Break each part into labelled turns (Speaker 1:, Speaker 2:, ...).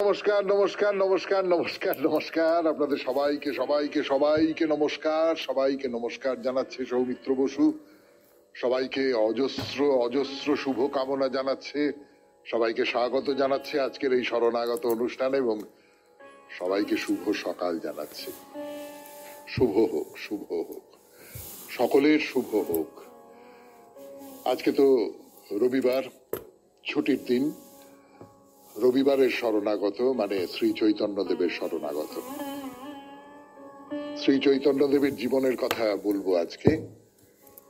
Speaker 1: নমস্কার নমস্কার নমস্কার নমস্কার নমস্কার আপনাদের সবাইকে সবাইকে সবাইকে নমস্কার সবাইকে নমস্কার জানাচ্ছে সৌমিত্র বসু। সবাইকে অজস্র অজস্র শুভ কামনা জানাচ্ছে, সবাইকে স্বাগত জানাচ্ছে আজকের এই শরণাগত অনুষ্ঠানে এবং সবাইকে শুভ সকাল জানাচ্ছে। শুভ হোক, শুভ হোক, সকলের শুভ হোক। আজকে তো রবিবার, ছুটির দিন। রবিবারের শরণাগত মানে শ্রী চৈতন্যদেবের শরণাগত। শ্রী চৈতন্যদেবের জীবনের কথা বলবো আজকে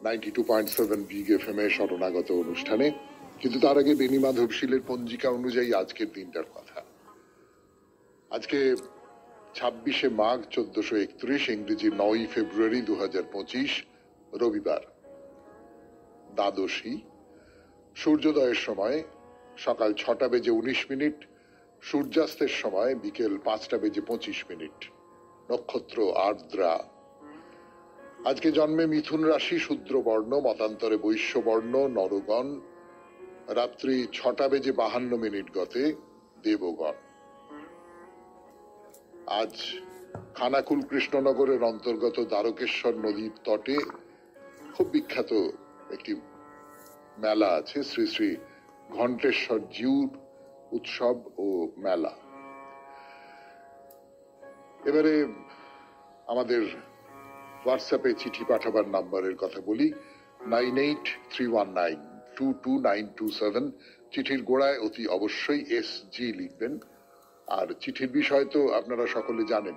Speaker 1: 92.7 বিগ এফএম এর শরণাগত অনুষ্ঠানে। কিন্তু তার আগে বেনি মাধবশীলের পঞ্জিকা অনুযায়ী আজকের দিনটার কথা। আজকে 26শে মাঘ 1431, ইংরেজি 9ই ফেব্রুয়ারি 2025, রবিবার, দ্বাদশী। সূর্যোদয়ের সময় সকাল 6:19, সূর্যাস্তের সময় বিকেল 5:25। নক্ষত্র আর্দ্রা। আজকে জন্মে মিথুন রাশি, শূদ্র বর্ণ, মতান্তরে বৈশ্য বর্ণ, নরগণ। রাত্রি 6:52 গতে দেবগণ। আজ খানাকুল কৃষ্ণনগরের অন্তর্গত দ্বারকেশ্বর নদীর তটে খুব বিখ্যাত একটি মেলা আছে, শ্রী শ্রী ঘণ্টেশ্বর জিউর উৎসব ও মেলা। এবারে আমাদের হোয়াটসঅ্যাপে চিঠি পাঠাবার নাম্বারের কথা বলি, 9831922927। চিঠির গোড়ায় অতি অবশ্যই SG লিখবেন। আর চিঠির বিষয় তো আপনারা সকলে জানেন।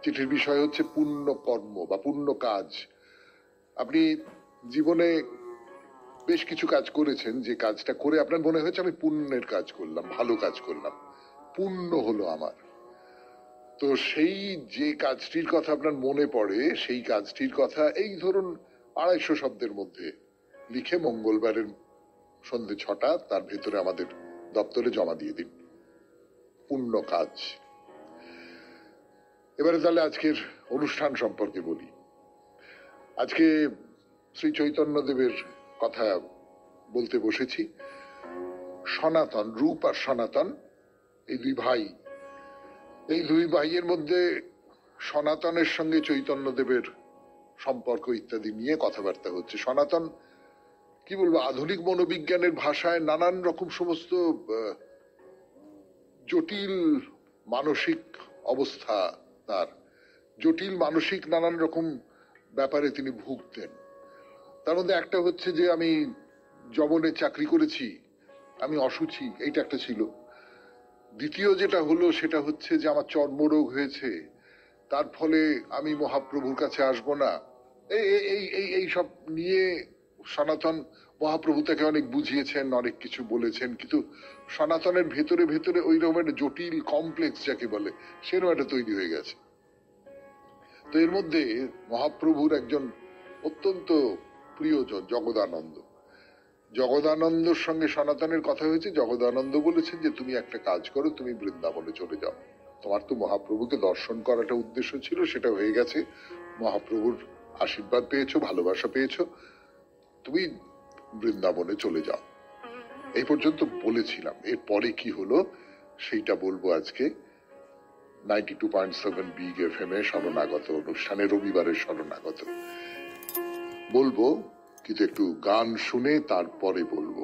Speaker 1: চিঠির বিষয় হচ্ছে পুণ্য কর্ম বা পুণ্য কাজ। আপনি জীবনে বেশ কিছু কাজ করেছেন, যে কাজটা করে আপনার মনে হয়েছে আমি পুণ্যের কাজ করলাম, ভালো কাজ করলাম, পুণ্য হলো আমার। তো সেই যে কাজটির কথা আপনার মনে পড়ে, সেই কাজটির কথা এই ধরুন 250 শব্দের মধ্যে লিখে মঙ্গলবারের সন্ধ্যে 6টা তার ভেতরে আমাদের দপ্তরে জমা দিয়ে দিন। পুণ্য কাজ। এবারে তাহলে আজকের অনুষ্ঠান সম্পর্কে বলি। আজকে শ্রী চৈতন্যদেবের কথা বলতে বসেছি। সনাতন, রূপ আর সনাতন, এই দুই ভাই, এই দুই ভাইয়ের মধ্যে সনাতনের সঙ্গে চৈতন্যদেবের সম্পর্ক ইত্যাদি নিয়ে কথাবার্তা হচ্ছে। সনাতন কি বলবো, আধুনিক মনোবিজ্ঞানের ভাষায় নানান রকম সমস্ত জটিল মানসিক অবস্থা, তার জটিল মানসিক নানান রকম ব্যাপারে তিনি ভুগতেন। তার মধ্যে একটা হচ্ছে যে আমি যবনে চাকরি করেছি, আমি অসুচি, এইটা একটা ছিল। দ্বিতীয় যেটা হলো সেটা হচ্ছে যে আমার চর্মরোগ হয়েছে, তার ফলে আমি মহাপ্রভুর কাছে আসব না। এই সব নিয়ে সনাতন, মহাপ্রভু তাকে অনেক বুঝিয়েছেন, অনেক কিছু বলেছেন, কিন্তু সনাতনের ভেতরে ভেতরে ওই রকম একটা জটিল কমপ্লেক্স যাকে বলে, সেরকম একটা তৈরি হয়ে গেছে। তো এর মধ্যে মহাপ্রভুর একজন অত্যন্ত প্রিয়জন জগদানন্দ। জগদানন্দর সঙ্গে সনাতনের কথা হয়েছে। জগদানন্দ বলেছেন যে তুমি একটা কাজ করো, তুমি বৃন্দাবনে চলে যাও। তোমার তো মহাপ্রভুকে দর্শন করাটা উদ্দেশ্য ছিল, সেটা হয়ে গেছে। মহাপ্রভুর আশীর্বাদ পেয়েছো, ভালোবাসা পেয়েছো, তুমি বৃন্দাবনে চলে যাও। এই পর্যন্ত বলেছিলাম। এরপরে কি হলো সেইটা বলবো আজকে 92.7 বিগ এফএম এ শরণাগত অনুষ্ঠানে, রবিবারের শরণাগত বলবো। কিন্তু একটু গান শুনে তারপরে বলবো।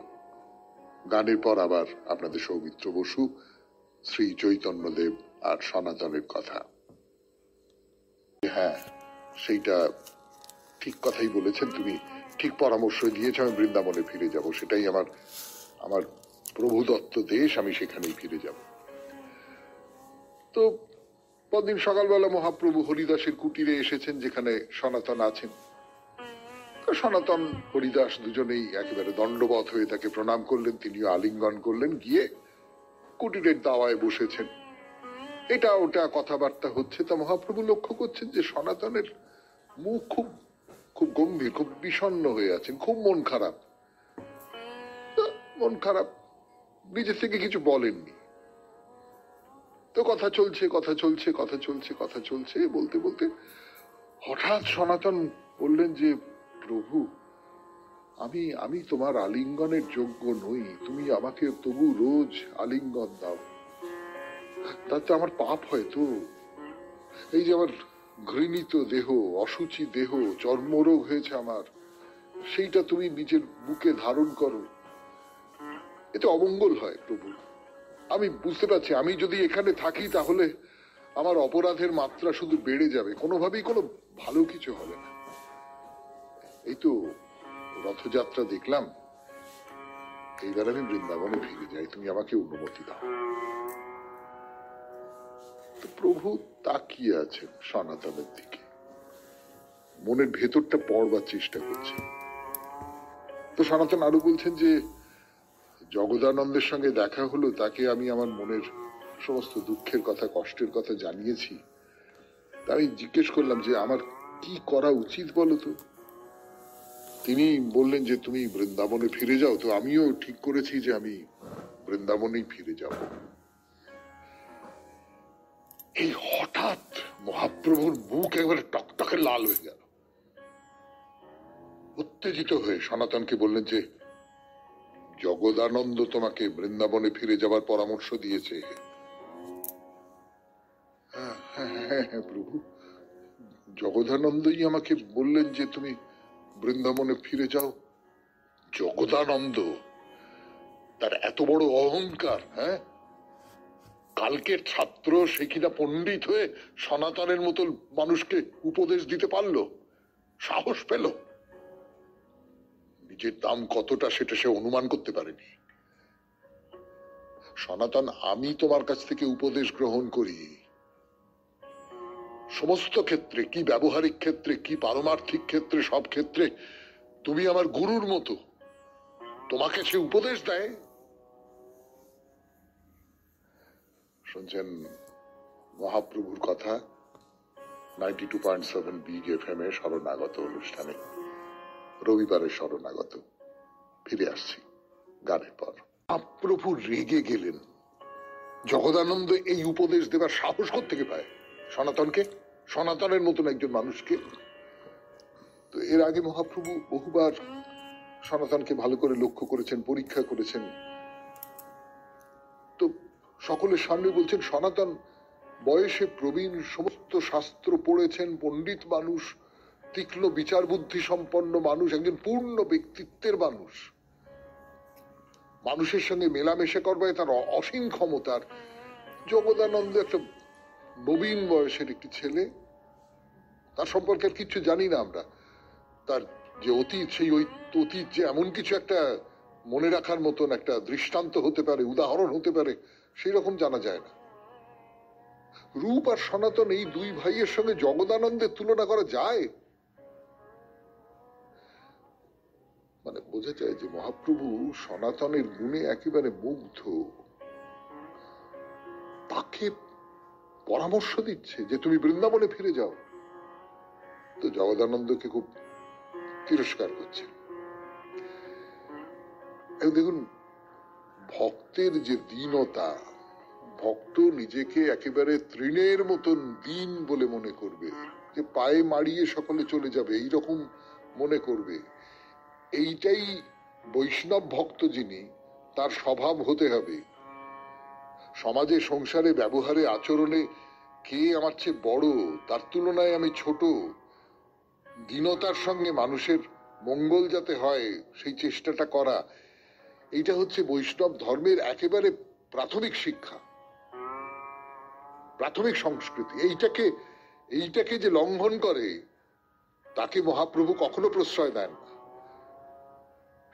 Speaker 1: গানের পর আবার আপনাদের সৌমিত্র বসু, শ্রী চৈতন্যদেব আর সনাতনের কথা। হ্যাঁ, সেইটা ঠিক কথাই বলেছেন তুমি, ঠিক পরামর্শ দিয়েছ। আমি বৃন্দাবনে ফিরে যাব, সেটাই আমার প্রভুদত্ত দেশ, আমি সেখানেই ফিরে যাব। তো পরদিন সকালবেলা মহাপ্রভু হরিদাসের কুটিরে এসেছেন, যেখানে সনাতন আছেন। সনাতন হরিদাস দুজনেই একেবারে দণ্ডবত হয়ে তাকে প্রণাম করলেন, তিনিও আলিঙ্গন করলেন, গিয়ে কুটিরের দাওয়ায় বসেছেন। এটা ওটা কথাবার্তা হচ্ছে। তা মহাপ্রভু লক্ষ্য করছেন যে সনাতনের মুখ খুব খুব গম্ভীর, খুব বিষণ্ণ হয়ে আছেন, খুব মন খারাপ। মন খারাপ, নিজের থেকে কিছু বলেননি। তো কথা চলছে কথা চলছে কথা চলছে কথা চলছে, বলতে বলতে হঠাৎ সনাতন বললেন যে প্রভু, আমি আমি তোমার আলিঙ্গনের যোগ্য নই, তুমি আমাকে তবু রোজ আলিঙ্গন দাও। তাতে আমার পাপ হয় তো? এই যে আমার ঘৃণিত দেহ, অসুচি দেহ, চর্মরোগ হয়েছে আমার, সেইটা তুমি নিজের বুকে ধারণ করো, এতে অমঙ্গল হয় প্রভু। আমি বুঝতে পারছি আমি যদি এখানে থাকি তাহলে আমার অপরাধের মাত্রা শুধু বেড়ে যাবে, কোনোভাবেই কোনো ভালো কিছু হবে না। এই তো রথযাত্রা দেখলাম, এইবার আমি বৃন্দাবনে ফিরে যাই, তুমি আমাকে অনুমতি দাও। তো প্রভু তাকিয়ে আছেন সনাতনের দিকে, মনের ভেতরটা পড়বার চেষ্টা করছে। তো সনাতন আরো বলছেন যে জগদানন্দের সঙ্গে দেখা হলো, তাকে আমি আমার মনের সমস্ত দুঃখের কথা, কষ্টের কথা জানিয়েছি। আমি জিজ্ঞেস করলাম যে আমার কি করা উচিত বলো তো। তিনি বললেন যে তুমি বৃন্দাবনে ফিরে যাও। তো আমিও ঠিক করেছি যে আমি বৃন্দাবনেই ফিরে যাব। এই হঠাৎ মহাপ্রভুর মুখ একবারে টকটকে লাল হয়ে গেল। উত্তেজিত হয়ে সনাতনকে বললেন যে জগদানন্দ তোমাকে বৃন্দাবনে ফিরে যাবার পরামর্শ দিয়েছে। হ্যাঁ হ্যাঁ হ্যাঁ হ্যাঁ প্রভু, জগদানন্দই আমাকে বললেন যে তুমি বৃন্দাবনে ফিরে যাও। জগদানন্দ, তার এত বড় অহংকার! হ্যাঁ, কালকের ছাত্র, সে কিনা পণ্ডিত হয়ে সনাতনের মতো মানুষকে উপদেশ দিতে পারলো, সাহস পেল। নিজের দাম কতটা সেটা সে অনুমান করতে পারেনি। সনাতন, আমি তোমার কাছ থেকে উপদেশ গ্রহণ করি সমস্ত ক্ষেত্রে, কি ব্যবহারিক ক্ষেত্রে, কি পারমার্থিক ক্ষেত্রে, সব ক্ষেত্রে তুমি আমার গুরুর মতো। তোমাকে সে উপদেশ দেয়। শুনছেন মহাপ্রভুর কথা 92.7 বিগ এফএম এ শরণাগত অনুষ্ঠানে, রবিবারের শরণাগত। ফিরে আসছি গানের পর। মহাপ্রভু রেগে গেলেন। জগদানন্দ এই উপদেশ দেবার সাহস কোত্থেকে পায় সনাতনকে, সনাতনের মতন একজন মানুষকে? তো এর আগে মহাপ্রভু বহুবার সনাতনকে ভালো করে লক্ষ্য করেছেন, পরীক্ষা করেছেন। তো সকলের সামনে বলছেন সনাতন বয়সে প্রবীণ, সমস্ত শাস্ত্র পড়েছেন, পণ্ডিত মানুষ, তীক্ষ্ণ বিচার বুদ্ধি সম্পন্ন মানুষ, একজন পূর্ণ ব্যক্তিত্বের মানুষ, মানুষের সঙ্গে মেলামেশা করবে তার অসীম ক্ষমতার। জগদানন্দ একটা নবীন বয়সের একটি ছেলে, তার সম্পর্কে আর কিছু জানি না আমরা। তার যে অতীত, সেই অতীত যে এমন কিছু একটা মনে রাখার মতন একটা দৃষ্টান্ত হতে পারে, উদাহরণ হতে পারে, সেই রকম জানা যায় না। রূপ আর সনাতন, এই দুই ভাইয়ের সঙ্গে জগদানন্দের তুলনা করা যায়? মানে বোঝা যায় যে মহাপ্রভু সনাতনের গুণে একেবারে মুগ্ধ। তাকে পরামর্শ দিচ্ছে যে তুমি বৃন্দাবনে ফিরে যাও। তো জগদানন্দকে খুব তিরস্কার করছে। দেখুন, ভক্তের যে দীনতা, ভক্ত নিজেকে একেবারে তৃণের মতন দীন বলে মনে করবে, যে পায়ে মাড়িয়ে সকলে চলে যাবে এইরকম মনে করবে। এইটাই বৈষ্ণব ভক্ত যিনি, তার স্বভাব হতে হবে। সমাজে, সংসারে, ব্যবহারে, আচরণে কে আমার চেয়ে বড়, তার তুলনায় আমি ছোট, দীনতার সঙ্গে মানুষের মঙ্গল যাতে হয় সেই চেষ্টাটা করা, এইটা হচ্ছে বৈষ্ণব ধর্মের একেবারে প্রাথমিক শিক্ষা, প্রাথমিক সংস্কৃতি। এইটাকে যে লঙ্ঘন করে তাকে মহাপ্রভু কখনো প্রশ্রয় দেন না।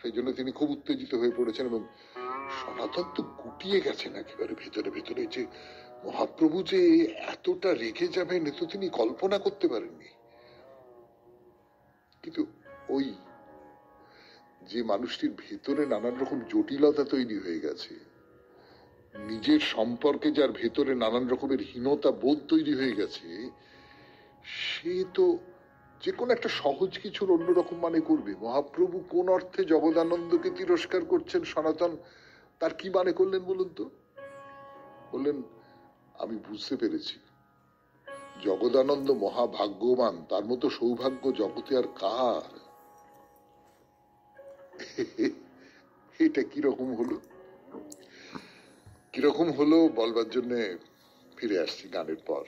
Speaker 1: সেই জন্য তিনি খুব উত্তেজিত হয়ে পড়েছেন এবং সনাতন তো গুটিয়ে গেছেন একেবারে ভেতরে ভেতরে। যে মহাপ্রভু যে এতটা রেগে যাবেন এ তো তিনি কল্পনা করতে পারেননি। কিন্তু ওই যে মানুষটির ভেতরে নানান রকম জটিলতা তৈরি হয়ে গেছে, নিজের সম্পর্কে যার ভেতরে নানান রকমের হীনতা বোধ তৈরি হয়ে গেছে, সে তো যে কোনো একটা সহজ কিছুর অন্যরকম মানে করবে। মহাপ্রভু কোন অর্থে জগদানন্দকে তিরস্কার করছেন সনাতন তার কি মানে করলেন বলুন তো? বললেন, আমি বুঝতে পেরেছি জগদানন্দ মহাভাগ্যবান, তার মতো সৌভাগ্য জগতে আর কার। এটা কিরকম হলো বলবার জন্য ফিরে আসছি গানের পর।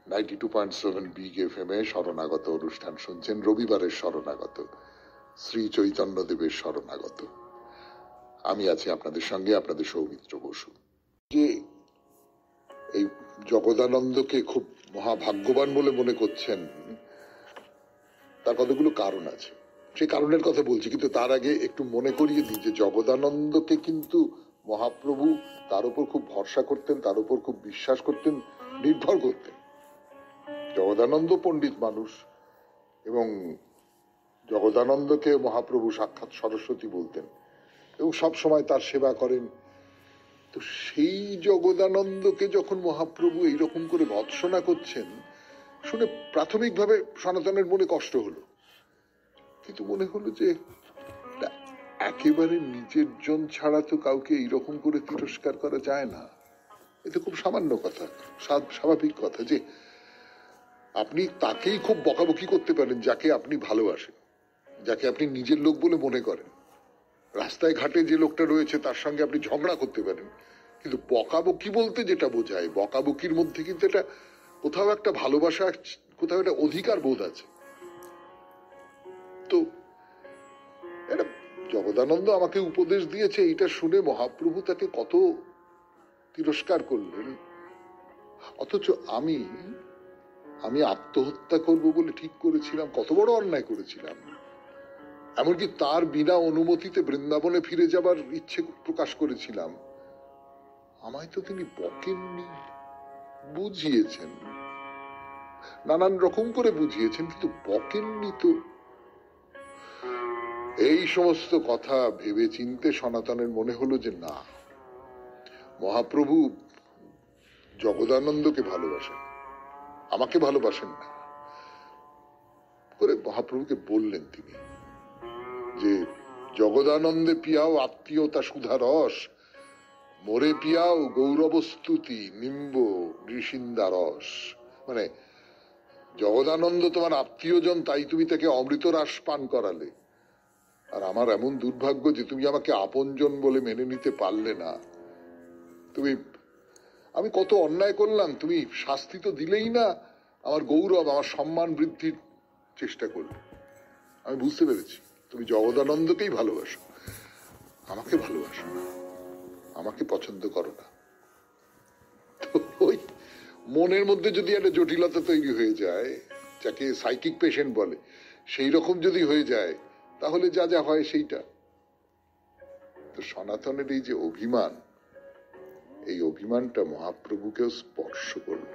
Speaker 1: 92.7 বিগ এফএম এ শরণাগত অনুষ্ঠান শুনছেন। রবিবারের শরণাগত, শ্রী চৈতন্যদেবের শরণাগত। আমি আছি আপনাদের সঙ্গে, আপনাদের সৌমিত্র বসু। যে এই জগদানন্দকে খুব মহাভাগ্যবান বলে মনে করছেন, তার কতগুলো কারণ আছে, সেই কারণের কথা বলছি। কিন্তু তার আগে একটু মনে করিয়ে দিই যে জগদানন্দকে কিন্তু মহাপ্রভু তার উপর খুব ভরসা করতেন, তার উপর খুব বিশ্বাস করতেন, নির্ভর করতেন। জগদানন্দ পণ্ডিত মানুষ, এবং জগদানন্দকে মহাপ্রভু সাক্ষাৎ সরস্বতী বলতেন এবং সব সময় তার সেবা করেন। তো সেই জগদানন্দকে যখন মহাপ্রভু এইরকম করে ভৎসনা করছেন, শুনে প্রাথমিকভাবে সনাতনের মনে কষ্ট হলো, কিন্তু মনে হলো যে একেবারে নিজের জন ছাড়া তো কাউকে এইরকম করে তিরস্কার করা যায় না। এটা খুব সামান্য কথা, স্বাভাবিক কথা যে আপনি তাকেই খুব বকাবকি করতে পারেন যাকে আপনি ভালোবাসেন, যাকে আপনি নিজের লোক বলে মনে করেন। রাস্তায় ঘাটে যে লোকটা রয়েছে তার সঙ্গে আপনি ঝগড়া করতে পারেন, কিন্তু বকাবকি বলতে যেটা বোঝায়, বকাবকির মধ্যে কিন্তু এটা কোথাও একটা ভালোবাসা, কোথাও একটা অধিকার বোধ আছে। তো এটা জগদানন্দ আমাকে উপদেশ দিয়েছে, এইটা শুনে মহাপ্রভু তাকে কত তিরস্কার করলেন। অথচ আমি আত্মহত্যা করব বলে ঠিক করেছিলাম, কত বড় অন্যায় করেছিলাম। এমনকি তার বিনা অনুমতিতে বৃন্দাবনে ফিরে যাবার ইচ্ছে প্রকাশ করেছিলাম। আমায় তো তিনি বকেননি, বুঝিয়েছেন, নানান রকম করে বুঝিয়েছেন, কিন্তু বকেননি তো। এই সমস্ত কথা ভেবে চিনতে সনাতনের মনে হলো যে না, মহাপ্রভু জগদানন্দকে ভালোবাসেন, আমাকে ভালোবাসেন না। করে মহাপ্রভুকে বললেন তিনি যে জগদানন্দে পিয়াও আত্মীয়তা সুধা রস, মোরে পিয়াও গৌরবস্তুতি নিম্ব ঋষিন্দা রস। মানে জগদানন্দ তোমার আত্মীয়জন, তাই তুমি তাকে অমৃত রাস পান করালে, আর আমার এমন দুর্ভাগ্য যে তুমি আমাকে আপনজন বলে মেনে নিতে পারলে না। আমি কত অন্যায় করলাম, তুমি শাস্তি তো দিলেই না, আমার গৌরব, আমার সম্মান বৃদ্ধির চেষ্টা করলে। আমি বুঝতে পেরেছি তুমি জগদানন্দকেই ভালোবাসো, আমাকে ভালোবাসো না, আমাকে পছন্দ করো না। তো ওই মনের মধ্যে যদি একটা জটিলতা তৈরি হয়ে যায়, যাকে সাইকিক পেশেন্ট বলে, সেই রকম যদি হয়ে যায়, তাহলে যা যা হয় সেইটা। তো সনাতনের এই যে অভিমান, এই অভিমানটা মহাপ্রভুকেও স্পর্শ করল।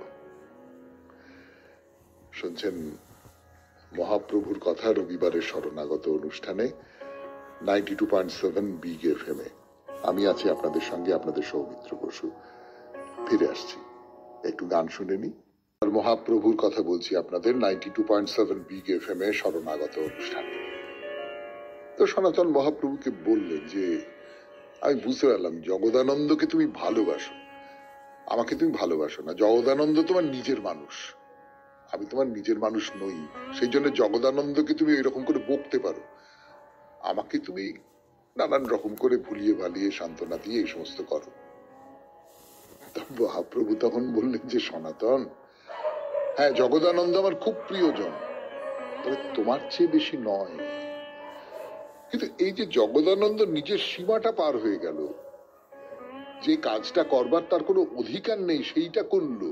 Speaker 1: শুনছেন মহাপ্রভুর কথা রবিবারের শরণাগত অনুষ্ঠানে 92.7 বিগ এফএম এ। আমি আছি আপনাদের সঙ্গে, আপনাদের সৌমিত্র বসু। ফিরে আসছি, একটু গান শুনে নি। আর মহাপ্রভুর কথা বলছি আপনাদের 92.7 বিগ এফএম এ শরণাগত অনুষ্ঠানে। তো সনাতন মহাপ্রভুকে বললেন যে আমি বুঝতে পারলাম জগদানন্দকে তুমি ভালোবাসো, আমাকে তুমি ভালোবাসো না। জগদানন্দ তোমার নিজের মানুষ, আমি তোমার নিজের মানুষ নই। সেই জন্য জগদানন্দকে তুমি এরকম করে বকতে পারো, আমাকে তুমি নানান রকম করে ভুলিয়ে ভালিয়ে সান্ত্বনা দিয়ে এই সমস্ত করো। মহাপ্রভু তখন বললেন যে সনাতন, হ্যাঁ জগদানন্দ আমার খুব প্রিয়জন, তবে তোমার চেয়ে বেশি নয়। কিন্তু এই যে জগদানন্দ নিজের সীমাটা পার হয়ে গেল, যে কাজটা করবার তার কোনো অধিকার নেই সেইটা করলো,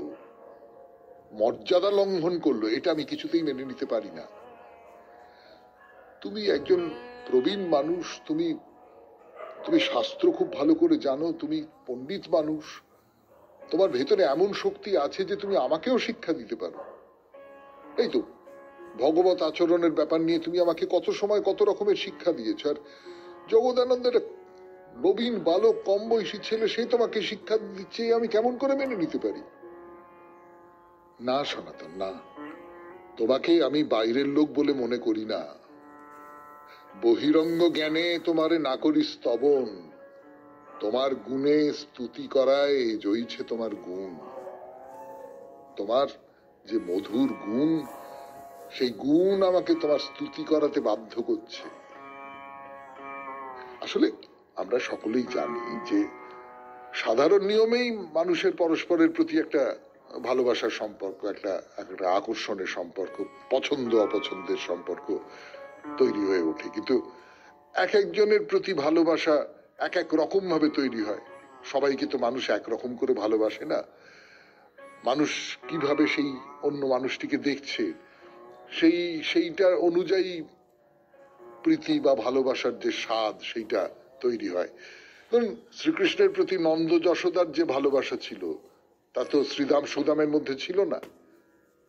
Speaker 1: মর্যাদা লঙ্ঘন করলো, এটা আমি কিছুতেই মেনে নিতে পারি না। তুমি একজন প্রবীণ মানুষ, তুমি শাস্ত্র খুব ভালো করে জানো, তুমি পণ্ডিত মানুষ, তোমার ভেতরে এমন শক্তি আছে যে তুমি আমাকেও শিক্ষা দিতে পারো। এই তো ভগবত আচরণের ব্যাপার নিয়ে তুমি আমাকে কত সময় কত রকমের শিক্ষা দিয়েছ, আর জগদানন্দ একটা নবীন বালক, কম বয়সী ছেলে, সে তোমাকে শিক্ষা দিচ্ছে, আমি কেমন করে মেনে নিতে পারি? না সনাতন, না, তোমাকে আমি বাইরের লোক বলে মনে করি না। বহিরঙ্গ জ্ঞানে তোমারে না করি স্তবন, তোমার গুণে স্তুতি করায় জয়ীছে তোমার গুণ। তোমার যে মধুর গুণ, সেই গুণ আমাকে তোমার স্তুতি করাতে বাধ্য করছে। আসলে আমরা সকলেই জানি যে সাধারণ নিয়মেই মানুষের পরস্পরের প্রতি একটা ভালোবাসার সম্পর্ক, একটা একটা আকর্ষণের সম্পর্ক, পছন্দ অপছন্দের সম্পর্ক তৈরি হয়ে ওঠে। কিন্তু এক একজনের প্রতি ভালোবাসা এক এক রকম ভাবে তৈরি হয়। সবাইকে তো মানুষ একরকম করে ভালোবাসে না। মানুষ কিভাবে সেই অন্য মানুষটিকে দেখছে সেইটার অনুযায়ী প্রীতি বা ভালোবাসার যে স্বাদ সেইটা তৈরি হয়। ধরুন শ্রীকৃষ্ণের প্রতি নন্দ যশোদার যে ভালোবাসা ছিল তা তো শ্রীদাম সুদামের মধ্যে ছিল না,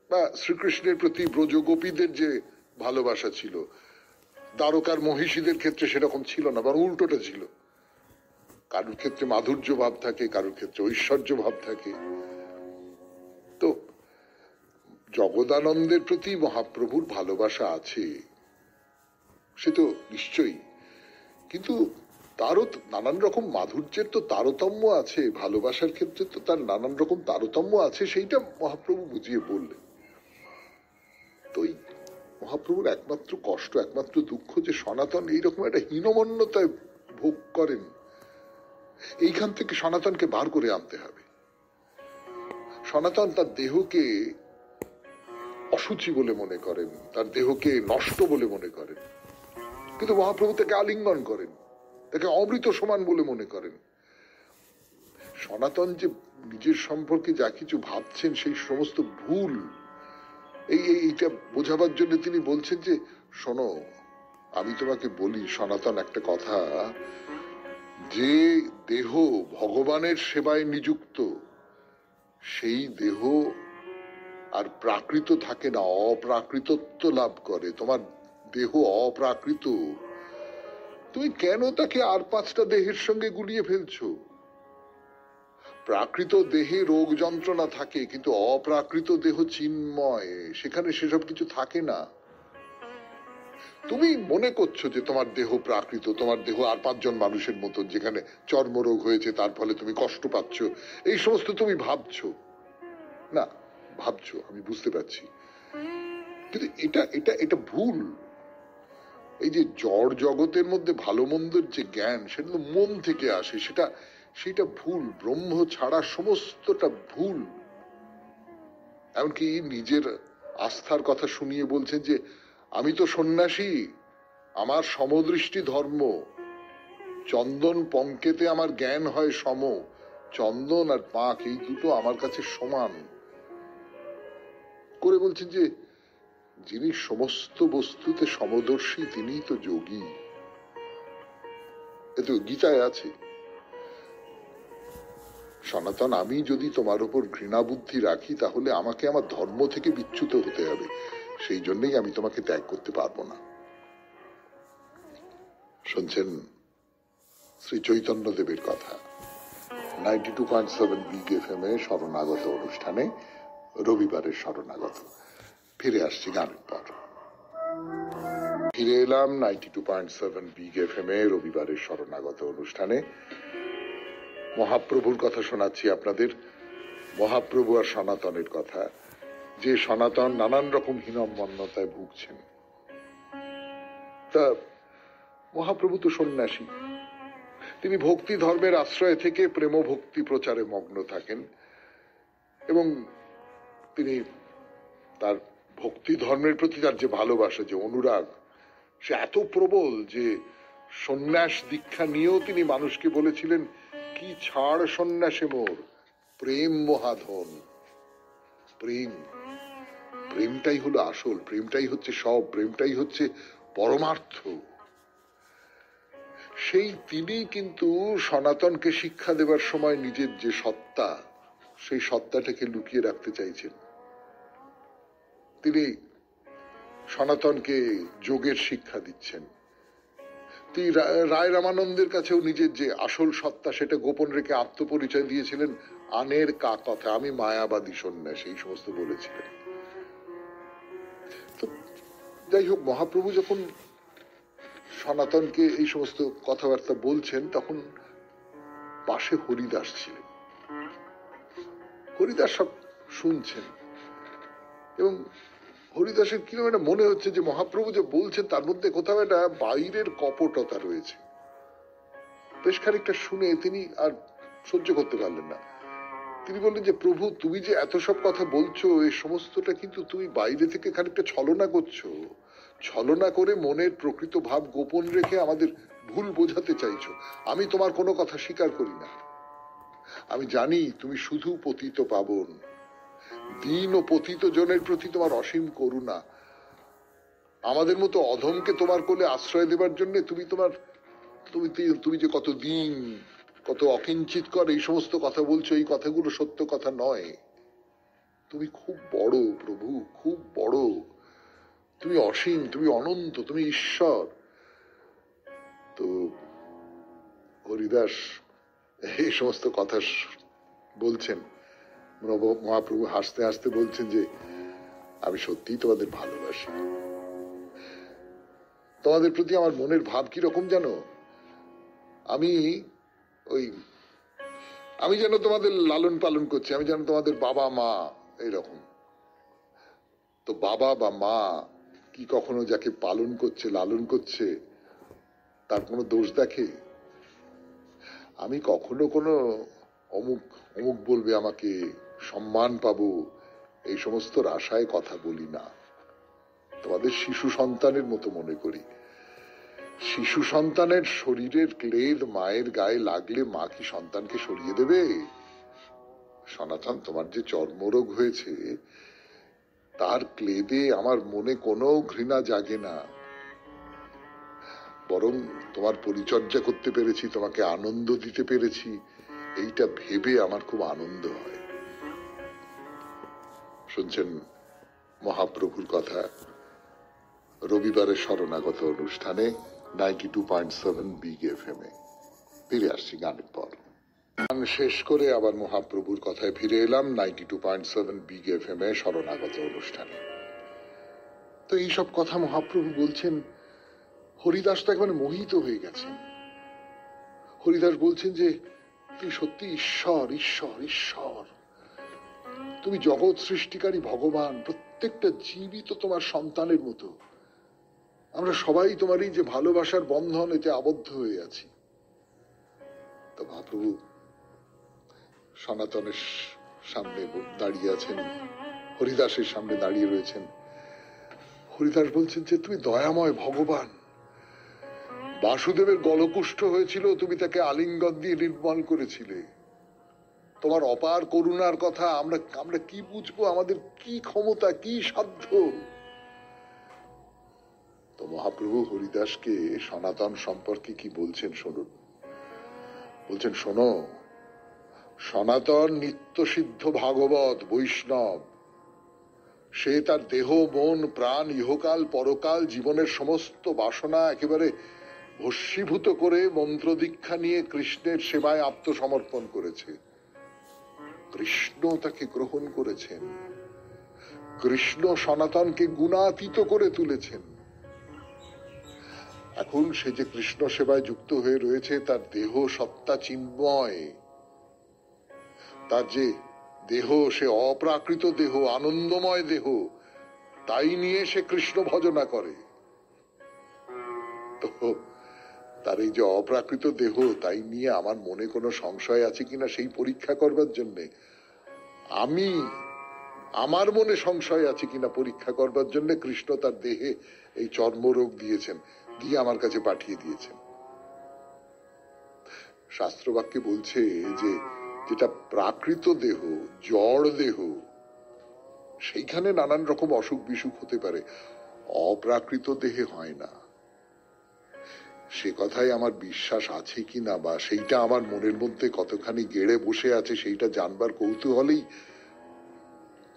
Speaker 1: বা শ্রীকৃষ্ণের প্রতি ব্রজ গোপীদের যে ভালোবাসা ছিল দ্বারকার মহিষীদের ক্ষেত্রে সেরকম ছিল না, বরং উল্টোটা ছিল। কারোর ক্ষেত্রে মাধুর্য ভাব থাকে, কারোর ক্ষেত্রে ঐশ্বর্য ভাব থাকে। তো জগদানন্দের প্রতি মহাপ্রভুর ভালোবাসা আছে, সে তো নিশ্চয়ই, কিন্তু তারও নানান রকম মাধুর্যের তো তারতম্য আছে, ভালোবাসার ক্ষেত্রে তো তার নানান রকম তারতম্য আছে, সেইটা মহাপ্রভু বুঝিয়ে বললেন। তো মহাপ্রভুর একমাত্র কষ্ট, একমাত্র দুঃখ যে সনাতন এইরকম একটা হীনমন্যতায় ভোগ করেন। এইখান থেকে সনাতনকে বার করে আনতে হবে। সনাতন তার দেহকে অসুচি বলে মনে করেন, তার দেহকে নষ্ট বলে মনে করেন, কিন্তু মহাপ্রভু তাকে আলিঙ্গন করেন, তাকে অমৃত সমান বলে মনে করেন। সনাতন যে নিজের সম্পর্কে যা কিছু ভাবছেন সেই সমস্ত ভুল, এইটা বোঝাবার জন্য তিনি বলছেন যে শোনো, আমি তোমাকে বলি সনাতন একটা কথা, যে দেহ ভগবানের সেবায় নিযুক্ত সেই দেহ আর প্রাকৃত থাকে না, অপ্রাকৃতত্ব লাভ করে। তোমার দেহ অপ্রাকৃত, তুমি কেন তাকে আর 5টা দেহের সঙ্গে গুলিয়ে ফেলছো? প্রাকৃত দেহে রোগ যন্ত্রণা থাকে, কিন্তু অপ্রাকৃত দেহ চিন্ময়, সেখানে সেসব কিছু থাকে না। তুমি মনে করছো যে তোমার দেহ প্রাকৃত, তোমার দেহ আর 5 জন মানুষের মতো, যেখানে চর্মরোগ হয়েছে তার ফলে তুমি কষ্ট পাচ্ছ, এই সমস্ত তুমি ভাবছো। না, ভাবছো, আমি বুঝতে পারছি, কিন্তু এটা এটা এটা ভুল। এই যে জড় জগতের মধ্যে ভালো মন্দের যে জ্ঞান, সেটা তো মন থেকে আসে, সেটা ভুল। ব্রহ্ম ছাড়া সমস্তটা ভুল। এমনকি নিজের আস্থার কথা শুনিয়ে বলছেন যে আমি তো সন্ন্যাসী, আমার সমদৃষ্টি ধর্ম, চন্দন পঙ্কেতে আমার জ্ঞান হয় সম, চন্দন আর পাক এই দুটো আমার কাছে সমান করে বলছেন যে যিনি সমস্ত বস্তুতে সমদর্শী তিনিই তো যোগী। এ তো গীতায় আছে। সনাতন, আমি যদি তোমার উপর ঘৃণা বুদ্ধি রাখি তাহলে আমাকে আমার ধর্ম থেকে বিচ্যুত হতে হবে, সেই জন্যই আমি তোমাকে ত্যাগ করতে পারবো না। শুনছেন শ্রী চৈতন্য দেবের কথা 92.7 বিগ এফএম এ শরণাগত অনুষ্ঠানে, রবিবারের শরণাগত। ফিরে আসছি গানের পর। ফিরে এলাম 92.7 বিগ এফএম এ রবিবারের শরণাগত অনুষ্ঠানে। মহাপ্রভুর কথা শোনাচ্ছি আপনাদের, মহাপ্রভু আর সনাতনের কথা, যে সনাতন নানান রকম হীনম্মন্যতায় ভুগছেন। তা মহাপ্রভু তো সন্ন্যাসী, তিনি ভক্তি ধর্মের আশ্রয় থেকে প্রেম ভক্তি প্রচারে মগ্ন থাকেন, এবং তিনি তার ভক্তি ধর্মের প্রতি তার যে ভালোবাসা, যে অনুরাগ, সে এত প্রবল যে সন্ন্যাস দীক্ষা নিয়েও তিনি মানুষকে বলেছিলেন, কি ছাড় সন্ন্যাসে মোর, প্রেম মহাধন। প্রেম, প্রেমটাই হলো আসল, প্রেমটাই হচ্ছে সব, প্রেমটাই হচ্ছে পরমার্থ। সেই তিনি কিন্তু সনাতনকে শিক্ষা দেবার সময় নিজের যে সত্তা, সেই সত্তাটাকে লুকিয়ে রাখতে চাইছেন। তিনি সনাতনকে যোগের শিক্ষা দিচ্ছেন। তিনি রায় রামানন্দের কাছেও নিজের যে আসল সত্তা সেটা গোপন রেখে আত্মপরিচয় দিয়েছিলেন আনের কা কথা, আমি মায়াবাদী সন্ন্যাস, এই সমস্ত বলেছিলেন। তো যাই হোক, মহাপ্রভু যখন সনাতনকে এই সমস্ত কথাবার্তা বলছেন তখন পাশে হরিদাস ছিলেন। হরিদাস সব শুনছেন, এবং হরিদাসের কিরকম একটা মনে হচ্ছে যে মহাপ্রভু যে বলছেন তার মধ্যে কোথাও একটা বাইরের কপটতা রয়েছে। বেশ খানিকটা শুনে তিনি আর সহ্য করতে পারলেন না। তিনি বললেন যে প্রভু, তুমি যে এত সব কথা বলছো, এই সমস্তটা কিন্তু তুমি বাইরে থেকে খানিকটা ছলনা করছো। ছলনা করে মনের প্রকৃত ভাব গোপন রেখে আমাদের ভুল বোঝাতে চাইছো। আমি তোমার কোনো কথা স্বীকার করি না। আমি জানি তুমি শুধু পতিত পাবন, দীন ও পতিত জনের প্রতি তোমার অসীম করুণা। আমাদের মতো অধমকে তোমার কোলে আশ্রয় দেবার জন্য তুমি তোমার তুমি তুমি যে কত দিন, কত অকিঞ্চিত কর এই সমস্ত কথা বলছো, এই কথাগুলো সত্য কথা নয়। তুমি খুব বড় প্রভু, খুব বড়। তুমি অসীম, তুমি অনন্ত, তুমি ঈশ্বর। তো হরিদাস এই সমস্ত কথা বলছেন। মহাপ্রভু হাসতে হাসতে বলছেন যে আমি সত্যিই তোমাদের ভালোবাসি। তোমাদের প্রতি আমার মনের ভাব কি রকম জানো? আমি ওই আমি যেন তোমাদের লালন পালন করছি, আমি যেন তোমাদের বাবা মা এইরকম। তো বাবা বা মা কি কখনো যাকে পালন করছে, লালন করছে, তার কোনো দোষ দেখে? আমি কখনো কোনো অমুক অমুক বলবে আমাকে, সম্মান পাবো, এই সমস্ত আশায় কথা বলি না। তোমাদের শিশু সন্তানের মতো মনে করি। শিশু সন্তানের শরীরের ক্লেদ মায়ের গায়ে লাগলে মা কি সন্তানকে সরিয়ে দেবে? সনাতন, তোমার যে চর্মরোগ হয়েছে, তার ক্লেদে আমার মনে কোনো ঘৃণা জাগে না। বরং তোমার পরিচর্যা করতে পেরেছি, তোমাকে আনন্দ দিতে পেরেছি, এইটা ভেবে আমার খুব আনন্দ হয়। শুনছেন মহাপ্রভুর কথা রবিবারের শরণাগত অনুষ্ঠানে 92.7 বিগ এফএম এ। ফিরে আসছি গানের পর। গান শেষ করে আবার মহাপ্রভুর কথায় ফিরে এলাম 92.7 বিগ এফএম এ শরণাগত অনুষ্ঠানে। তো এইসব কথা মহাপ্রভু বলছেন, হরিদাস তো একবার মোহিত হয়ে গেছেন। হরিদাস বলছেন যে তুমি সত্যি ঈশ্বর, ঈশ্বর, ঈশ্বর। তুমি জগৎ সৃষ্টিকারী ভগবান, প্রত্যেকটা জীবই তো তোমার সন্তানের মতো। আমরা সবাই তোমার এই যে ভালোবাসার বন্ধন, এতে আবদ্ধ হয়ে আছি। তো মহাপ্রভু সনাতনের সামনে দাঁড়িয়ে আছেন, হরিদাসের সামনে দাঁড়িয়ে রয়েছেন। হরিদাস বলছেন যে তুমি দয়াময় ভগবান। বাসুদেবের গলকুষ্ঠ হয়েছিল, তুমি তাকে আলিঙ্গন দিয়ে নির্মল করেছিলে। তোমার অপার করুণার কথা আমরা কি বুঝবো? আমাদের কি ক্ষমতা, কি সাধ্য? তো মহাপ্রভু হরিদাসকে সনাতন সম্পর্কে কি বলছেন শুনুন। বলছেন, শোনো, সনাতন নিত্য সিদ্ধ ভাগবত বৈষ্ণব। সে তার দেহ, মন, প্রাণ, ইহকাল পরকাল জীবনের সমস্ত বাসনা একেবারে ভস্মীভূত করে মন্ত্র দীক্ষা নিয়ে কৃষ্ণের সেবায় আত্মসমর্পণ করেছে। কৃষ্ণ তাকে গ্রহণ করেছেন। কৃষ্ণ সনাতনকে গুণাতীত করে তুলেছেন। এখন সে যে কৃষ্ণ সেবায় যুক্ত হয়ে রয়েছে, তার দেহ সত্তা চিন্ময়। তার যে দেহ, সে অপ্রাকৃত দেহ, আনন্দময় দেহ, তাই নিয়ে সে কৃষ্ণ ভজনা করে। তো তার এই যে অপ্রাকৃত দেহ, তাই নিয়ে আমার মনে কোনো সংশয় আছে কিনা সেই পরীক্ষা করবার জন্যে, আমার মনে সংশয় আছে কিনা পরীক্ষা করবার জন্য কৃষ্ণ তার দেহে এই চর্মরোগ দিয়েছেন, দিয়ে আমার কাছে পাঠিয়ে দিয়েছেন। শাস্ত্রবাক্যে বলছে যে যেটা প্রাকৃত দেহ, জড় দেহ, সেইখানে নানান রকম অসুখ বিসুখ হতে পারে, অপ্রাকৃত দেহে হয় না। সে কথায় আমার বিশ্বাস আছে কিনা, বা সেইটা আমার মনের মধ্যে কতখানি গেড়ে বসে আছে, সেইটা জানবার কৌতূহলেই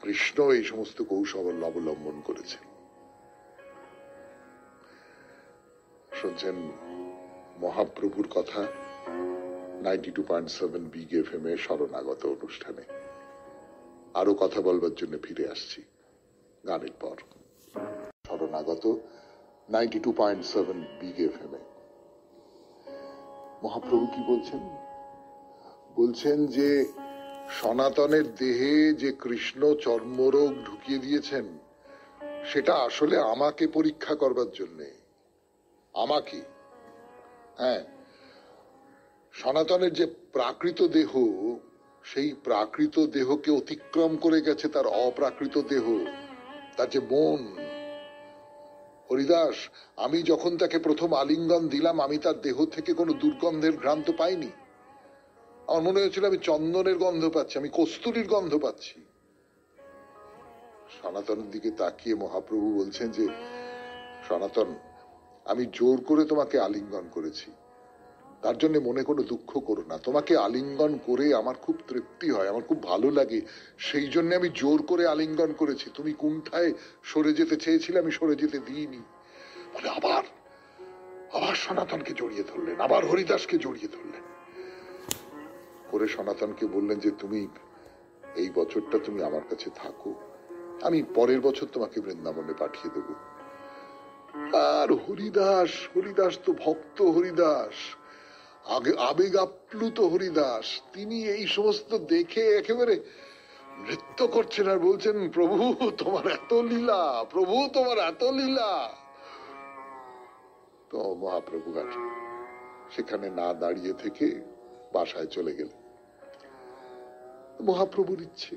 Speaker 1: কৃষ্ণ এই সমস্ত কৌশল অবলম্বন করেছেন। শুনছেন মহাপ্রভুর কথা 92.7 বিগ এফএম এ শরণাগত অনুষ্ঠানে। আরো কথা বলবার জন্য ফিরে আসছি গানের পর। শরণাগত 92.7 বিগ এফএম এ মহাপ্রভু কি বলছেন? বলছেন যে সনাতনের দেহে যে কৃষ্ণ চর্মরোগ ঢুকিয়ে দিয়েছেন, সেটা আসলে আমাকে পরীক্ষা করবার জন্যে। আমাকে, হ্যাঁ, সনাতনের যে প্রাকৃত দেহ, সেই প্রাকৃত দেহকে অতিক্রম করে গেছে তার অপ্রাকৃত দেহ, তার যে মন। হরিদাস, আমি যখন তাকে প্রথম আলিঙ্গন দিলাম, আমি তার দেহ থেকে কোনো দুর্গন্ধের ঘ্রাণ তো পাইনি। আমার মনে হয়েছিল আমি চন্দনের গন্ধ পাচ্ছি, আমি কস্তুরীর গন্ধ পাচ্ছি। সনাতনের দিকে তাকিয়ে মহাপ্রভু বলছেন যে, সনাতন, আমি জোর করে তোমাকে আলিঙ্গন করেছি, তার জন্য মনে কোনো দুঃখ করো না। তোমাকে আলিঙ্গন করে আমার খুব তৃপ্তি হয়, আমার খুব ভালো লাগে, সেই জন্য আমি জোর করে আলিঙ্গন করেছি। তুমি কোনটায় সরে যেতে চেয়েছিলে, আমি সরে যেতে দিইনি। বলে আবার আবার সনাতনকে জড়িয়ে ধরলেন, আবার হরিদাসকে জড়িয়ে ধরলেন, করে সনাতনকে বললেন যে তুমি এই বছরটা তুমি আমার কাছে থাকো, আমি পরের বছর তোমাকে বৃন্দাবনে পাঠিয়ে দেব। আর হরিদাস, হরিদাস তো ভক্ত হরিদাস, আবেগ আপ্লুত হরিদাস, তিনি এই সমস্ত দেখে একেবারে নৃত্য করছেন আর বলছেন, প্রভু তোমার এত লীলা, প্রভু তোমার এত লীলা। তো মহাপ্রভু আর সেখানে না দাঁড়িয়ে থেকে বাসায় চলে গেলেন। মহাপ্রভুর ইচ্ছে,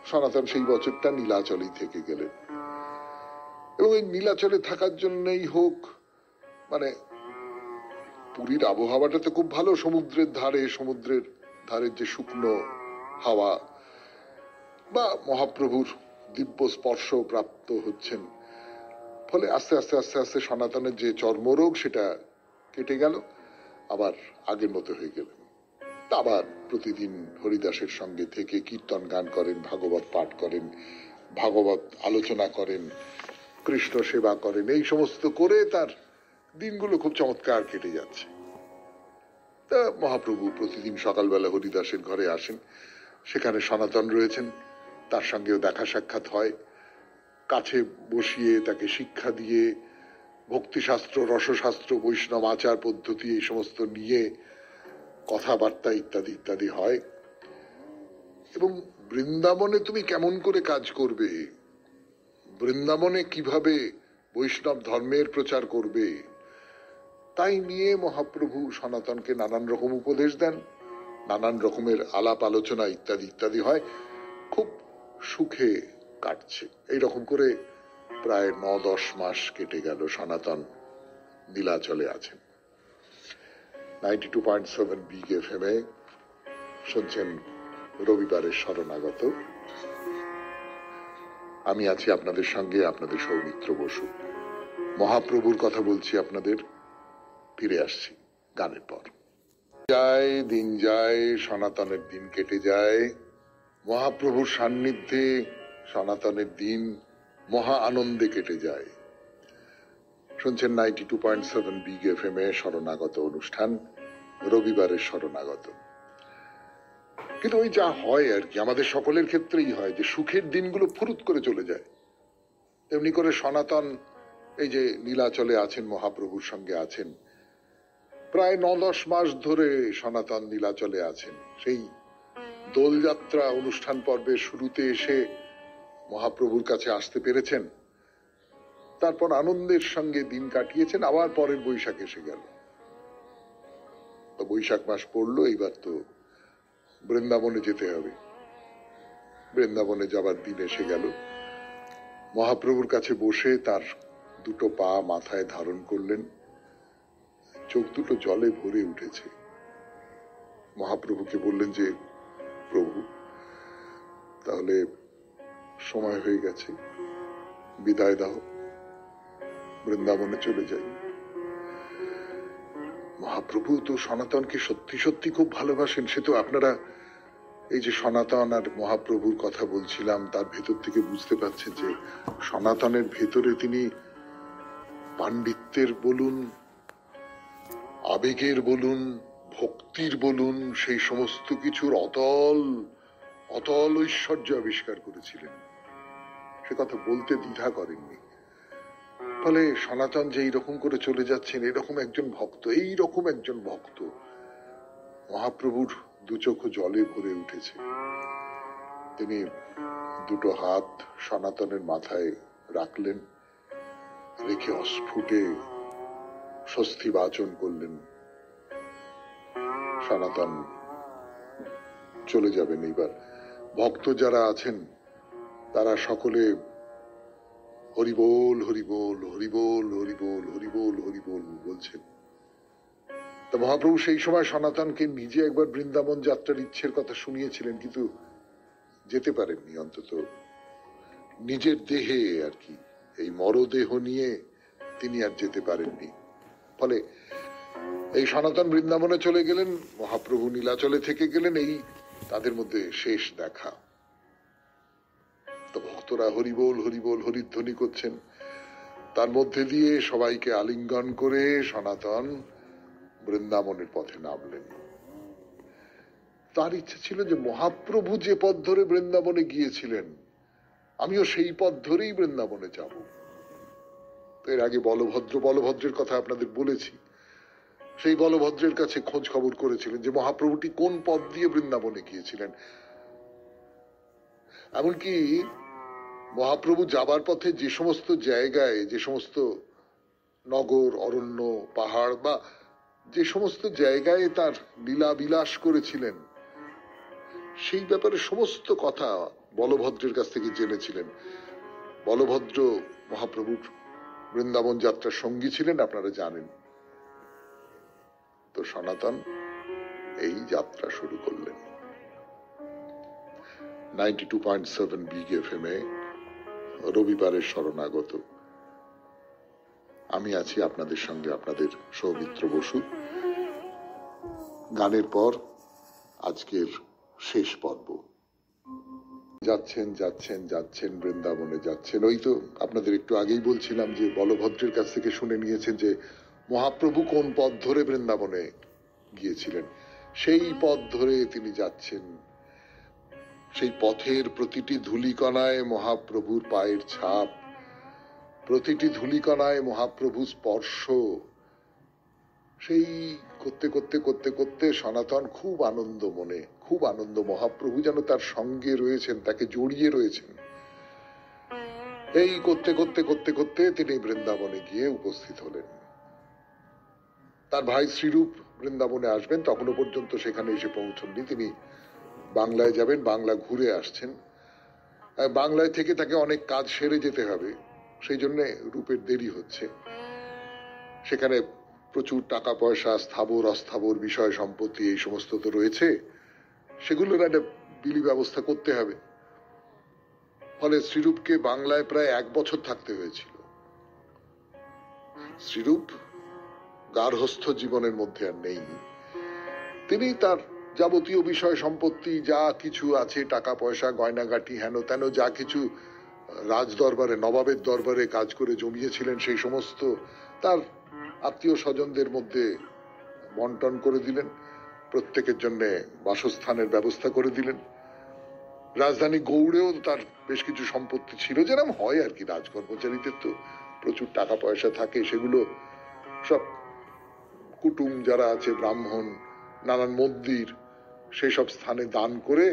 Speaker 1: সনাতন সেই বছরটা নীলাচলেই থেকে গেলেন। এবং এই নীলাচলে থাকার জন্যই হোক, মানে পুরীর আবহাওয়াটা তো খুব ভালো, সমুদ্রের ধারে, সমুদ্রের ধারের যে শুকনো হাওয়া, বা মহাপ্রভুর দিব্য স্পর্শ প্রাপ্ত হচ্ছেন, ফলে আস্তে আস্তে আস্তে আস্তে সনাতনের যে চর্মরোগ সেটা কেটে গেল, আবার আগের মতো হয়ে গেল। আবার প্রতিদিন হরিদাসের সঙ্গে থেকে কীর্তন গান করেন, ভাগবত পাঠ করেন, ভাগবত আলোচনা করেন, কৃষ্ণ সেবা করেন, এই সমস্ত করে তার দিনগুলো খুব চমৎকার কেটে যাচ্ছে। তা মহাপ্রভু প্রতিদিন সকালবেলা হরিদাসের ঘরে আসেন, সেখানে সনাতন রয়েছেন, তার সঙ্গেও দেখা সাক্ষাৎ হয়, কাছে বসিয়ে তাকে শিক্ষা দিয়ে ভক্তিশাস্ত্র, রসশাস্ত্র, বৈষ্ণব আচার পদ্ধতি এই সমস্ত নিয়ে কথাবার্তা ইত্যাদি ইত্যাদি হয়। এবং বৃন্দাবনে তুমি কেমন করে কাজ করবে, বৃন্দাবনে কিভাবে বৈষ্ণব ধর্মের প্রচার করবে, তাই নিয়ে মহাপ্রভু সনাতনকে নানান রকম উপদেশ দেন, নানান রকমের আলাপ আলোচনা ইত্যাদি ইত্যাদি হয়, খুব সুখে কাটছে। এইরকম করে প্রায় 9-10 মাস কেটে গেল, সনাতন নীলাচলে আছেন। 92.7 বিগ এফএম এ শুনছেন রবিবারের শরণাগত। আমি আছি আপনাদের সঙ্গে, আপনাদের সৌমিত্র বসু। মহাপ্রভুর কথা বলছি আপনাদের, ফিরে আসছি গানের পর। যায় দিন যায়, সনাতনের দিন কেটে যায়, মহাপ্রভুর সান্নিধ্যে সনাতনের দিন মহা আনন্দে কেটে যায়। শুনছেন 92.7 বিগ এফএম এ শরণাগত অনুষ্ঠান, রবিবারের শরণাগত। কিন্তু ওই যা হয় আর কি, আমাদের সকলের ক্ষেত্রেই হয় যে সুখের দিনগুলো ফুরুত করে চলে যায়, তেমনি করে সনাতন এই যে নীলাচলে আছেন, মহাপ্রভুর সঙ্গে আছেন, প্রায় 9-10 মাস ধরে সনাতন নীলাচলে আছেন। সেই দোলযাত্রা অনুষ্ঠান পর্বের শুরুতে এসে মহাপ্রভুর কাছে আসতে পেরেছেন, তারপর আনন্দের সঙ্গে দিন কাটিয়েছেন, আবার পরের বৈশাখ এসে গেল। তো বৈশাখ মাস পড়লো, এইবার তো বৃন্দাবনে যেতে হবে। বৃন্দাবনে যাবার দিন এসে গেল। মহাপ্রভুর কাছে বসে তার দুটো পা মাথায় ধারণ করলেন, চোখ দুটো জলে ভরে উঠেছে। মহাপ্রভুকে বললেন যে, প্রভু তাহলে সময় হয়ে গেছে, বিদায় দাও, বৃন্দাবনে চলে যাই। মহাপ্রভু তো সনাতনকে সত্যি সত্যি খুব ভালোবাসেন। সে তো আপনারা এই যে সনাতন আর মহাপ্রভুর কথা বলছিলাম, তার ভেতর থেকে বুঝতে পারছেন যে সনাতনের ভেতরে তিনি পাণ্ডিত্যের বলুন, আবেগের বলুন, ভক্তির বলুন, সেই সমস্ত কিছুর অতল অতল ঐশ্বর্য আবিষ্কার করেছিলেন। সে কথা বলতে দ্বিধা করেননি। ফলে সনাতন যে এইরকম করে চলে যাচ্ছেন, এরকম একজন ভক্ত, এইরকম একজন ভক্ত, মহাপ্রভুর দু চোখ জলে ভরে উঠেছে। তিনি দুটো হাত সনাতনের মাথায় রাখলেন, রেখে অস্ফুটে স্বস্তি বাচন করলেন, সনাতন চলে যাবেন। এইবার ভক্ত যারা আছেন তারা সকলে হরিবোল হরিবোল হরিবোল হরিবোল হরিবোল হরিবোল বলছেন। তা মহাপ্রভু সেই সময় সনাতনকে নিজে একবার বৃন্দাবন যাত্রার ইচ্ছের কথা শুনিয়েছিলেন, কিন্তু যেতে পারেননি। অন্তত নিজের দেহে আর কি, এই মরদেহ নিয়ে তিনি আর যেতে পারেননি। ফলে এই সনাতন বৃন্দাবনে চলে গেলেন, মহাপ্রভু নীলাচলে থেকে গেলেন, এই তাদের মধ্যে শেষ দেখা। তো ভক্তরা হরিবোল হরিবোল হরিধ্বনি করছেন, তার মধ্যে দিয়ে সবাইকে আলিঙ্গন করে সনাতন বৃন্দাবনের পথে নামলেন। তার ইচ্ছা ছিল যে মহাপ্রভু যে পথ ধরে বৃন্দাবনে গিয়েছিলেন আমিও সেই পথ ধরেই বৃন্দাবনে যাব। এর আগে বলভদ্রের কথা আপনাদের বলেছি। সেই বলভদ্রের কাছে খোঁজ খবর করেছিলেন যে মহাপ্রভুটি কোন পথ দিয়ে বৃন্দাবনে গিয়েছিলেন। এমনকি মহাপ্রভু যাবার পথে যে সমস্ত জায়গায়, যে সমস্ত নগর, অরণ্য, পাহাড় বা যে সমস্ত জায়গায় তার লীলা বিলাস করেছিলেন সেই ব্যাপারে সমস্ত কথা বলভদ্রের কাছ থেকে জেনেছিলেন। বলভদ্র মহাপ্রভুর বৃন্দাবন যাত্রার সঙ্গী ছিলেন, আপনারা জানেন। তো সনাতন এই যাত্রা শুরু করলেন। 92.7 বিগ এফএম এ রবিবারের শরণাগত। আমি আছি আপনাদের সঙ্গে, আপনাদের সৌমিত্র বসু। গানের পর আজকের শেষ পর্ব। যাচ্ছেন যাচ্ছেন যাচ্ছেন বৃন্দাবনে যাচ্ছেন। ওই তো আপনাদের একটু আগেই বলছিলাম যে বলভদ্রের কাছ থেকে শুনে নিয়েছেন যে মহাপ্রভু কোন পথ ধরে বৃন্দাবনে গিয়েছিলেন, সেই পথ ধরে তিনি যাচ্ছেন। সেই পথের প্রতিটি ধূলিকণায় মহাপ্রভুর পায়ের ছাপ, প্রতিটি ধূলিকণায় মহাপ্রভু স্পর্শ। সেই করতে করতে করতে করতে সনাতন খুব আনন্দ, মনে খুব আনন্দ। মহাপ্রভু যেন তার সঙ্গে রয়েছেন, তাকে জড়িয়ে রয়েছেন। এই করতে করতে করতে করতে তিনি বৃন্দাবনে গিয়ে উপস্থিত হলেন। তার ভাই শ্রীরূপ বৃন্দাবনে আসবেন, তখনও পর্যন্ত সেখানে এসে পৌঁছননি। তিনি বাংলায় যাবেন, বাংলা ঘুরে আসছেন। বাংলায় থেকে তাকে অনেক কাজ সেরে যেতে হবে, সেই জন্য রূপের দেরি হচ্ছে। সেখানে প্রচুর টাকা পয়সা, স্থাবর অস্থাবর বিষয় সম্পত্তি এই সমস্ত তো রয়েছে, সেগুলোর একটা বিলি ব্যবস্থা করতে হবে। ফলে শ্রীরূপকে বাংলায় প্রায় 1 বছর থাকতে হয়েছিল। শ্রীরূপ গার্হস্থ জীবনের মধ্যে আর নেই। তিনি তার যাবতীয় বিষয় সম্পত্তি যা কিছু আছে, টাকা পয়সা, গয়নাগাটি, হেন তেন যা কিছু রাজ দরবারে, নবাবের দরবারে কাজ করে জমিয়েছিলেন, সেই সমস্ত তার আত্মীয় স্বজনদের মধ্যে বন্টন করে দিলেন। প্রত্যেকের জন্য বাসস্থানের ব্যবস্থা করে দিলেন। রাজধানী গৌড়েও তার বেশ কিছু সম্পত্তি ছিল, যেরকম হয় আর কি, রাজকর্মচারীদের তো প্রচুর টাকা পয়সা থাকে। সেগুলো সব কুটুম যারা আছে, ব্রাহ্মণ, নানান মন্দির, সেই সব স্থানে দান করে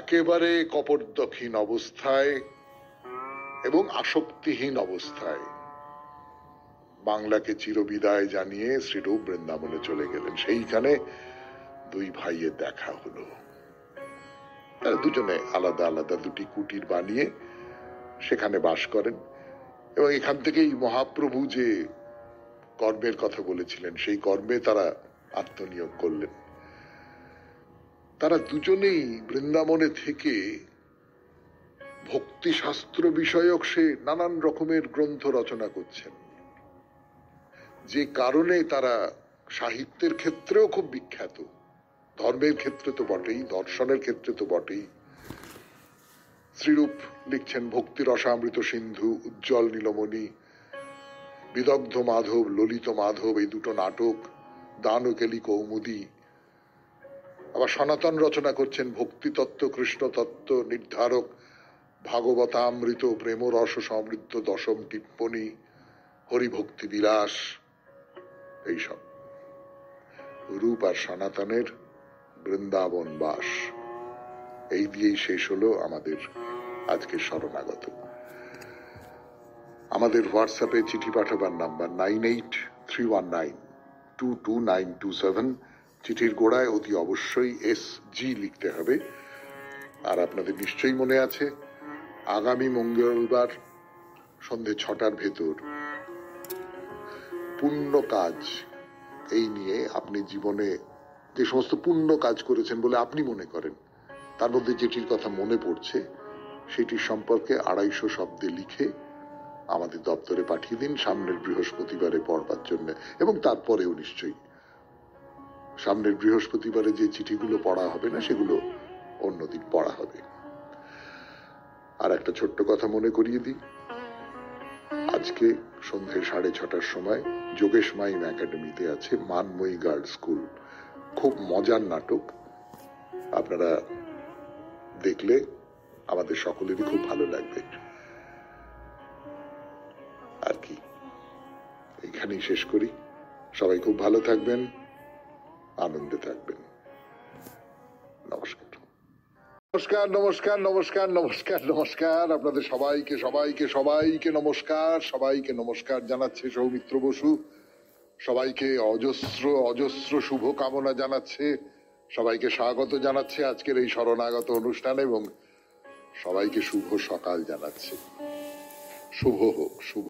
Speaker 1: একেবারে কপটদক্ষিণ অবস্থায় এবং আসক্তিহীন অবস্থায় বাংলাকে চিরবিদায় জানিয়ে শ্রীরূপ বৃন্দাবনে চলে গেলেন। সেইখানে দুই ভাইয়ের দেখা হলো। তারা দুজনে আলাদা আলাদা দুটি কুটির বানিয়ে সেখানে বাস করেন, এবং এখান থেকেই মহাপ্রভু যে কর্মের কথা বলেছিলেন সেই কর্মে তারা আত্মনিয়োগ করলেন। তারা দুজনেই বৃন্দাবনে থেকে ভক্তি শাস্ত্র বিষয়ক সে নানান রকমের গ্রন্থ রচনা করছেন, যে কারণে তারা সাহিত্যের ক্ষেত্রেও খুব বিখ্যাত। ধর্মের ক্ষেত্রে তো বটেই, দর্শনের ক্ষেত্রে তো বটেই। শ্রীরূপ লিখছেন ভক্তি রসামৃত সিন্ধু, উজ্জ্বল নীলমণি, বিদগ্ধ মাধব, ললিত মাধব, এই দুটো নাটক, দান ও কেলি কৌমুদী। আবার সনাতন রচনা করছেন ভক্তি তত্ত্ব, কৃষ্ণ তত্ত্ব নির্ধারক, ভাগবতামৃত, প্রেম রস সমৃদ্ধ দশম টিপ্পণী, হরিভক্তি বিলাস, এইসব। রূপ আর সনাতনের বৃন্দাবন বাস, এই দিয়েই শেষ হলো আমাদের আজকের শরণাগত। আমাদের হোয়াটসঅ্যাপে চিঠি পাঠাবার নাম্বার 9831922927, চিঠির গোড়ায় অতি অবশ্যই SG লিখতে হবে। আর আপনাদের নিশ্চয়ই মনে আছে আগামী মঙ্গলবার সন্ধে 6টার ভেতর পুণ্য কাজ এই নিয়ে আপনি জীবনে যে সমস্ত পুণ্য কাজ করেছেন বলে আপনি মনে করেন, তার মধ্যে যেটির কথা মনে পড়ছে সেটির সম্পর্কে 250 শব্দে লিখে আমাদের দপ্তরে পাঠিয়ে দিন সামনের বৃহস্পতিবারে পড়বার জন্য। এবং তারপরেও নিশ্চয়ই সামনের বৃহস্পতিবারে যে চিঠিগুলো পড়া হবে না সেগুলো অন্যদিন পড়া হবে। আর একটা ছোট্ট কথা মনে করিয়ে দিই, আজকে সন্ধ্যে 6:30টার সময় যোগেশ মাইম একাডেমিতে আছে মানময়ী গার্লস স্কুল, খুব মজার নাটক। আপনারা দেখলে আমাদের সকলেরই খুব ভালো লাগবে। আর কি, এখানেই শেষ করি। সবাই খুব ভালো থাকবেন, আনন্দে থাকবেন। নমস্কার নমস্কার নমস্কার নমস্কার নমস্কার নমস্কার আপনাদের সবাইকে সবাইকে সবাইকে নমস্কার, সবাইকে নমস্কার জানাচ্ছে সৌমিত্র বসু। সবাইকে অজস্র অজস্র শুভ কামনা জানাচ্ছে, সবাইকে স্বাগত জানাচ্ছে আজকের এই শরণাগত অনুষ্ঠানে এবং সবাইকে শুভ সকাল জানাচ্ছে। শুভ হোক, শুভ